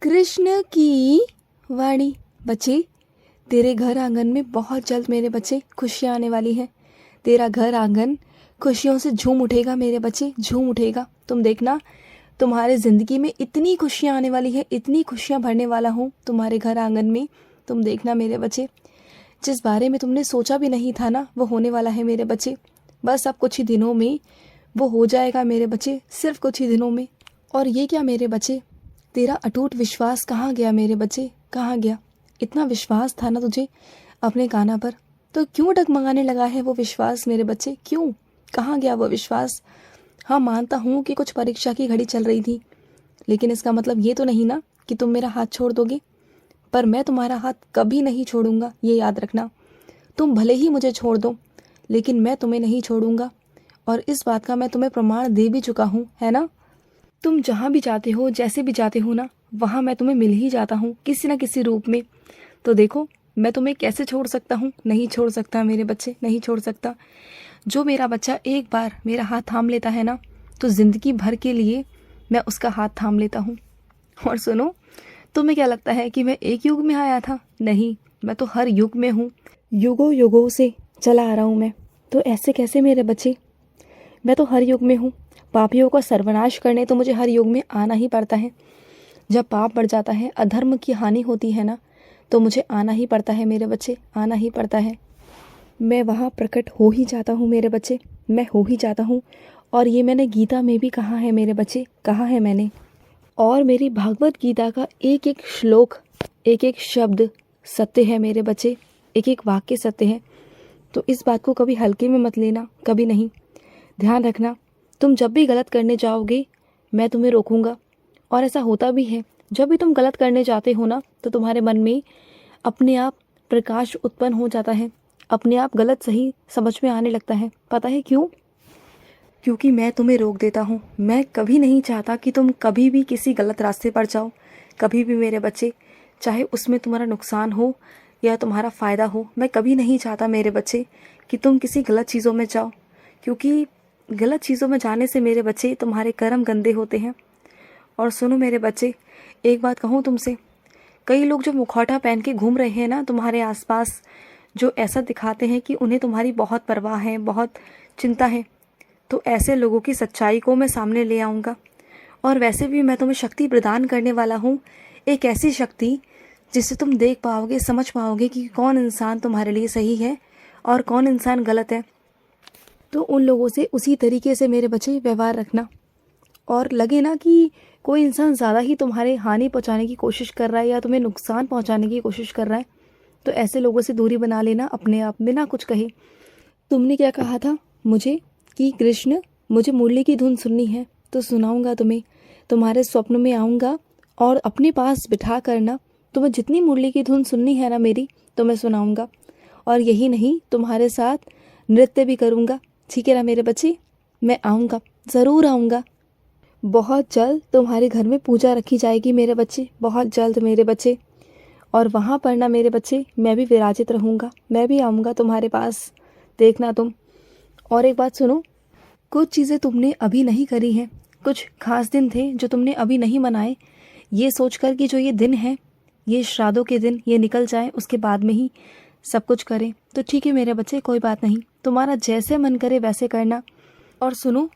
कृष्ण की वाणी। बच्चे, तेरे घर आंगन में बहुत जल्द मेरे बच्चे खुशियाँ आने वाली हैं। तेरा घर आंगन खुशियों से झूम उठेगा मेरे बच्चे, झूम उठेगा। तुम देखना, तुम्हारे ज़िंदगी में इतनी खुशियाँ आने वाली है, इतनी खुशियाँ भरने वाला हूँ तुम्हारे घर आंगन में। तुम देखना मेरे बच्चे, जिस बारे में तुमने सोचा भी नहीं था ना, वो होने वाला है मेरे बच्चे। बस अब कुछ ही दिनों में वो हो जाएगा मेरे बच्चे, सिर्फ कुछ ही दिनों में। और ये क्या मेरे बच्चे, तेरा अटूट विश्वास कहाँ गया मेरे बच्चे, कहाँ गया? इतना विश्वास था ना तुझे अपने कान्हा पर, तो क्यों डगमगाने लगा है वो विश्वास मेरे बच्चे? क्यों, कहाँ गया वो विश्वास? हाँ, मानता हूँ कि कुछ परीक्षा की घड़ी चल रही थी, लेकिन इसका मतलब ये तो नहीं ना कि तुम मेरा हाथ छोड़ दोगे। पर मैं तुम्हारा हाथ कभी नहीं छोड़ूंगा, ये याद रखना। तुम भले ही मुझे छोड़ दो, लेकिन मैं तुम्हें नहीं छोड़ूंगा। और इस बात का मैं तुम्हें प्रमाण दे भी चुका हूँ, है ना? तुम जहाँ भी जाते हो, जैसे भी जाते हो ना, वहाँ मैं तुम्हें मिल ही जाता हूँ किसी न किसी रूप में। तो देखो, मैं तुम्हें कैसे छोड़ सकता हूँ? नहीं छोड़ सकता मेरे बच्चे, नहीं छोड़ सकता। जो मेरा बच्चा एक बार मेरा हाथ थाम लेता है ना, तो ज़िंदगी भर के लिए मैं उसका हाथ थाम लेता हूँ। और सुनो, तुम्हें क्या लगता है कि मैं एक युग में आया था? नहीं, मैं तो हर युग में हूँ, युगों युगों से चला आ रहा हूँ मैं। तो ऐसे कैसे मेरे बच्चे, मैं तो हर युग में हूँ। पापियों का सर्वनाश करने तो मुझे हर युग में आना ही पड़ता है। जब पाप बढ़ जाता है, अधर्म की हानि होती है ना, तो मुझे आना ही पड़ता है मेरे बच्चे, आना ही पड़ता है। मैं वहाँ प्रकट हो ही जाता हूँ मेरे बच्चे, मैं हो ही जाता हूँ। और ये मैंने गीता में भी कहा है मेरे बच्चे, कहा है मैंने। और मेरी भागवत गीता का एक एक श्लोक, एक एक शब्द सत्य है मेरे बच्चे, एक एक वाक्य सत्य है। तो इस बात को कभी हल्के में मत लेना, कभी नहीं। ध्यान रखना, तुम जब भी गलत करने जाओगे, मैं तुम्हें रोकूंगा। और ऐसा होता भी है, जब भी तुम गलत करने जाते हो ना, तो तुम्हारे मन में अपने आप प्रकाश उत्पन्न हो जाता है, अपने आप गलत सही समझ में आने लगता है। पता है क्यों? क्योंकि मैं तुम्हें रोक देता हूँ। मैं कभी नहीं चाहता कि तुम कभी भी किसी गलत रास्ते पर जाओ, कभी भी मेरे बच्चे, चाहे उसमें तुम्हारा नुकसान हो या तुम्हारा फ़ायदा हो। मैं कभी नहीं चाहता मेरे बच्चे कि तुम किसी गलत चीज़ों में जाओ, क्योंकि गलत चीज़ों में जाने से मेरे बच्चे तुम्हारे कर्म गंदे होते हैं। और सुनो मेरे बच्चे, एक बात कहूँ तुमसे, कई लोग जो मुखौटा पहन के घूम रहे हैं ना तुम्हारे आसपास, जो ऐसा दिखाते हैं कि उन्हें तुम्हारी बहुत परवाह है, बहुत चिंता है, तो ऐसे लोगों की सच्चाई को मैं सामने ले आऊँगा। और वैसे भी मैं तुम्हें शक्ति प्रदान करने वाला हूँ, एक ऐसी शक्ति जिससे तुम देख पाओगे, समझ पाओगे कि कौन इंसान तुम्हारे लिए सही है और कौन इंसान गलत है। तो उन लोगों से उसी तरीके से मेरे बच्चे व्यवहार रखना। और लगे ना कि कोई इंसान ज़्यादा ही तुम्हारे हानि पहुंचाने की कोशिश कर रहा है या तुम्हें नुकसान पहुंचाने की कोशिश कर रहा है, तो ऐसे लोगों से दूरी बना लेना अपने आप, बिना कुछ कहे। तुमने क्या कहा था मुझे कि कृष्ण, मुझे मुरली की धुन सुननी है, तो सुनाऊंगा तुम्हें। तुम्हारे स्वप्न में आऊँगा और अपने पास बिठा करना, तुम्हें जितनी मुरली की धुन सुननी है ना मेरी, तो मैं सुनाऊंगा। और यही नहीं, तुम्हारे साथ नृत्य भी करूँगा। ठीक है ना मेरे बच्चे? मैं आऊँगा, ज़रूर आऊँगा। बहुत जल्द तुम्हारे घर में पूजा रखी जाएगी मेरे बच्चे, बहुत जल्द मेरे बच्चे। और वहाँ पर ना मेरे बच्चे, मैं भी विराजित रहूँगा, मैं भी आऊँगा तुम्हारे पास, देखना तुम। और एक बात सुनो, कुछ चीज़ें तुमने अभी नहीं करी हैं, कुछ खास दिन थे जो तुमने अभी नहीं मनाए, ये सोचकर कि जो ये दिन है, ये श्राद्धों के दिन, ये निकल जाए, उसके बाद में ही सब कुछ करें। तो ठीक है मेरे बच्चे, कोई बात नहीं, तुम्हारा जैसे मन करे वैसे करना। और सुनो,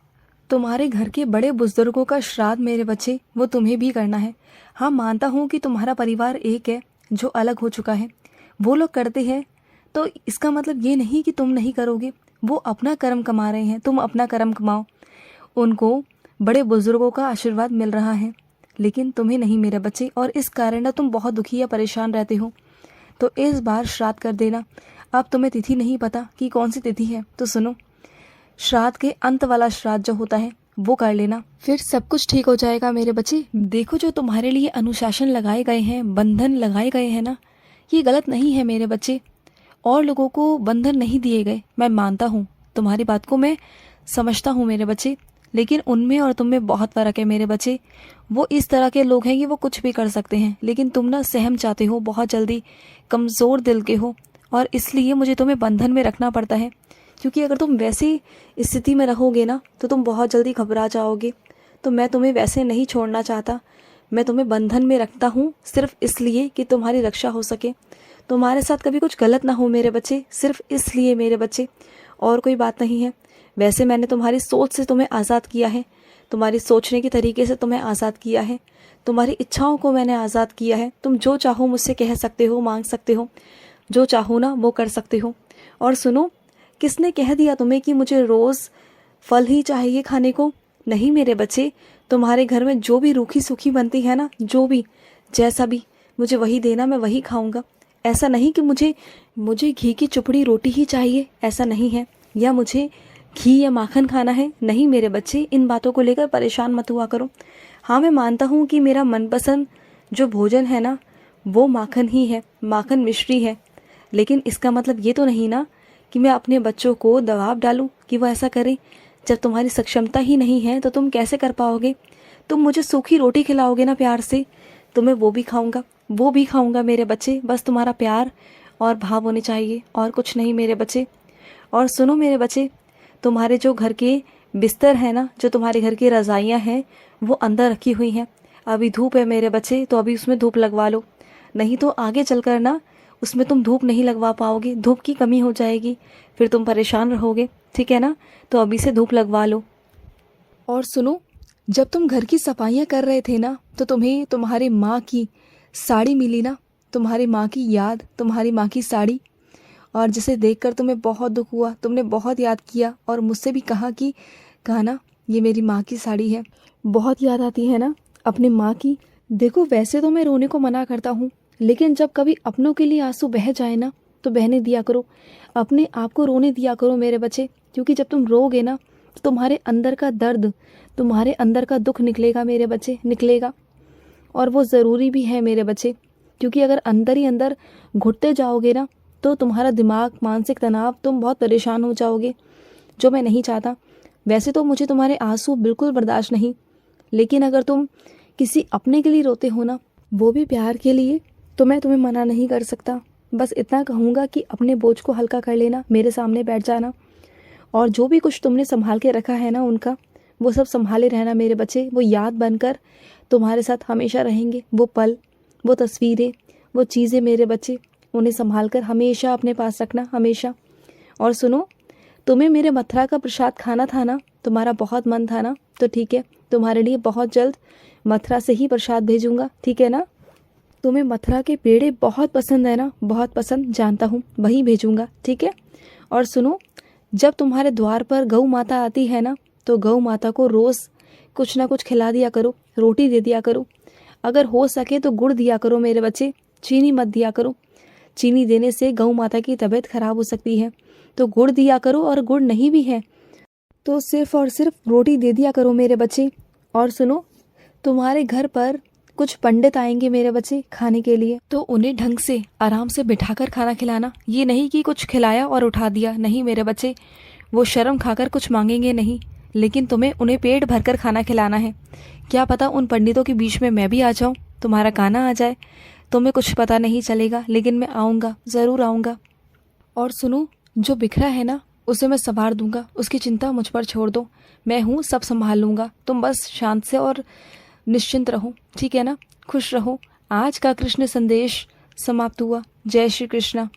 तुम्हारे घर के बड़े बुजुर्गों का श्राद्ध मेरे बच्चे, वो तुम्हें भी करना है। हाँ, मानता हूँ कि तुम्हारा परिवार एक है जो अलग हो चुका है, वो लोग करते हैं, तो इसका मतलब ये नहीं कि तुम नहीं करोगे। वो अपना कर्म कमा रहे हैं, तुम अपना कर्म कमाओ। उनको बड़े बुजुर्गों का आशीर्वाद मिल रहा है, लेकिन तुम्हें नहीं मेरे बच्चे। और इस कारण ना तुम बहुत दुखी या परेशान रहते हो। तो इस बार श्राद्ध कर देना। अब तुम्हें तिथि नहीं पता कि कौन सी तिथि है, तो सुनो, श्राद्ध के अंत वाला श्राद्ध जो होता है वो कर लेना, फिर सब कुछ ठीक हो जाएगा मेरे बच्चे। देखो, जो तुम्हारे लिए अनुशासन लगाए गए हैं, बंधन लगाए गए हैं ना, ये गलत नहीं है मेरे बच्चे। और लोगों को बंधन नहीं दिए गए, मैं मानता हूँ, तुम्हारी बात को मैं समझता हूँ मेरे बच्चे, लेकिन उनमें और तुम में बहुत फ़र्क है मेरे बच्चे। वो इस तरह के लोग हैं कि वो कुछ भी कर सकते हैं, लेकिन तुम ना सहम जाते हो, बहुत जल्दी कमज़ोर दिल के हो, और इसलिए मुझे तुम्हें बंधन में रखना पड़ता है। क्योंकि अगर तुम वैसी स्थिति में रहोगे ना, तो तुम बहुत जल्दी घबरा जाओगे। तो मैं तुम्हें वैसे नहीं छोड़ना चाहता, मैं तुम्हें बंधन में रखता हूँ सिर्फ इसलिए कि तुम्हारी रक्षा हो सके, तुम्हारे साथ कभी कुछ गलत ना हो मेरे बच्चे, सिर्फ इसलिए मेरे बच्चे, और कोई बात नहीं है। वैसे मैंने तुम्हारी सोच से तुम्हें आज़ाद किया है, तुम्हारी सोचने के तरीके से तुम्हें आज़ाद किया है, तुम्हारी इच्छाओं को मैंने आज़ाद किया है। तुम जो चाहो मुझसे कह सकते हो, मांग सकते हो, जो चाहो ना वो कर सकते हो। और सुनो, किसने कह दिया तुम्हें कि मुझे रोज़ फल ही चाहिए खाने को? नहीं मेरे बच्चे, तुम्हारे घर में जो भी रूखी सूखी बनती है ना, जो भी जैसा भी, मुझे वही देना, मैं वही खाऊंगा। ऐसा नहीं कि मुझे घी की चुपड़ी रोटी ही चाहिए, ऐसा नहीं है, या मुझे घी या माखन खाना है। नहीं मेरे बच्चे, इन बातों को लेकर परेशान मत हुआ करो। हाँ, मैं मानता हूँ कि मेरा मनपसंद जो भोजन है ना वो माखन ही है, माखन मिश्री है, लेकिन इसका मतलब ये तो नहीं ना कि मैं अपने बच्चों को दबाव डालूं कि वो ऐसा करें। जब तुम्हारी सक्षमता ही नहीं है तो तुम कैसे कर पाओगे? तुम मुझे सूखी रोटी खिलाओगे ना प्यार से, तो मैं वो भी खाऊंगा, वो भी खाऊंगा मेरे बच्चे। बस तुम्हारा प्यार और भाव होने चाहिए, और कुछ नहीं मेरे बच्चे। और सुनो मेरे बच्चे, तुम्हारे जो घर के बिस्तर है ना, जो तुम्हारे घर की रज़ाइयाँ हैं, वो अंदर रखी हुई हैं। अभी धूप है मेरे बच्चे, तो अभी उसमें धूप लगवा लो, नहीं तो आगे चलकर ना उसमें तुम धूप नहीं लगवा पाओगे, धूप की कमी हो जाएगी, फिर तुम परेशान रहोगे, ठीक है ना? तो अभी से धूप लगवा लो। और सुनो, जब तुम घर की सफाइयाँ कर रहे थे ना, तो तुम्हें तुम्हारी माँ की साड़ी मिली ना, तुम्हारी माँ की याद, तुम्हारी माँ की साड़ी, और जिसे देखकर तुम्हें बहुत दुख हुआ, तुमने बहुत याद किया और मुझसे भी कहा ना ये मेरी माँ की साड़ी है। बहुत याद आती है ना अपने माँ की। देखो, वैसे तो मैं रोने को मना करता हूँ, लेकिन जब कभी अपनों के लिए आंसू बह जाए ना तो बहने दिया करो, अपने आप को रोने दिया करो मेरे बच्चे, क्योंकि जब तुम रोगे ना तो तुम्हारे अंदर का दर्द, तुम्हारे अंदर का दुख निकलेगा मेरे बच्चे, निकलेगा। और वो ज़रूरी भी है मेरे बच्चे, क्योंकि अगर अंदर ही अंदर घुटते जाओगे ना तो तुम्हारा दिमाग, मानसिक तनाव, तुम बहुत परेशान हो जाओगे, जो मैं नहीं चाहता। वैसे तो मुझे तुम्हारे आंसू बिल्कुल बर्दाश्त नहीं, लेकिन अगर तुम किसी अपने के लिए रोते हो ना, वो भी प्यार के लिए, तो मैं तुम्हें मना नहीं कर सकता। बस इतना कहूँगा कि अपने बोझ को हल्का कर लेना, मेरे सामने बैठ जाना, और जो भी कुछ तुमने संभाल के रखा है ना उनका, वो सब संभाले रहना मेरे बच्चे। वो याद बनकर तुम्हारे साथ हमेशा रहेंगे, वो पल, वो तस्वीरें, वो चीज़ें मेरे बच्चे, उन्हें संभाल कर हमेशा अपने पास रखना, हमेशा। और सुनो, तुम्हें मेरे मथुरा का प्रसाद खाना था ना, तुम्हारा बहुत मन था ना, तो ठीक है, तुम्हारे लिए बहुत जल्द मथुरा से ही प्रसाद भेजूंगा, ठीक है ना? तुम्हें मथुरा के पेड़े बहुत पसंद है ना, बहुत पसंद, जानता हूँ, वही भेजूंगा, ठीक है? और सुनो, जब तुम्हारे द्वार पर गौ माता आती है ना, तो गौ माता को रोज़ कुछ ना कुछ खिला दिया करो, रोटी दे दिया करो, अगर हो सके तो गुड़ दिया करो मेरे बच्चे, चीनी मत दिया करो। चीनी देने से गौ माता की तबीयत खराब हो सकती है, तो गुड़ दिया करो, और गुड़ नहीं भी है तो सिर्फ और सिर्फ रोटी दे दिया करो मेरे बच्चे। और सुनो, तुम्हारे घर पर कुछ पंडित आएंगे मेरे बच्चे खाने के लिए, तो उन्हें ढंग से आराम से बिठाकर खाना खिलाना, ये नहीं कि कुछ खिलाया और उठा दिया, नहीं मेरे बच्चे, वो शर्म खाकर कुछ मांगेंगे नहीं, लेकिन तुम्हें उन्हें पेट भरकर खाना खिलाना है। क्या पता उन पंडितों के बीच में मैं भी आ जाऊं, तुम्हारा गाना आ जाए, तुम्हें कुछ पता नहीं चलेगा, लेकिन मैं आऊँगा, ज़रूर आऊँगा। और सुनो, जो बिखरा है ना उसे मैं संवार दूंगा, उसकी चिंता मुझ पर छोड़ दो, मैं हूँ, सब संभाल लूँगा, तुम बस शांत से और निश्चिंत रहो, ठीक है ना? खुश रहो। आज का कृष्ण संदेश समाप्त हुआ। जय श्री कृष्ण।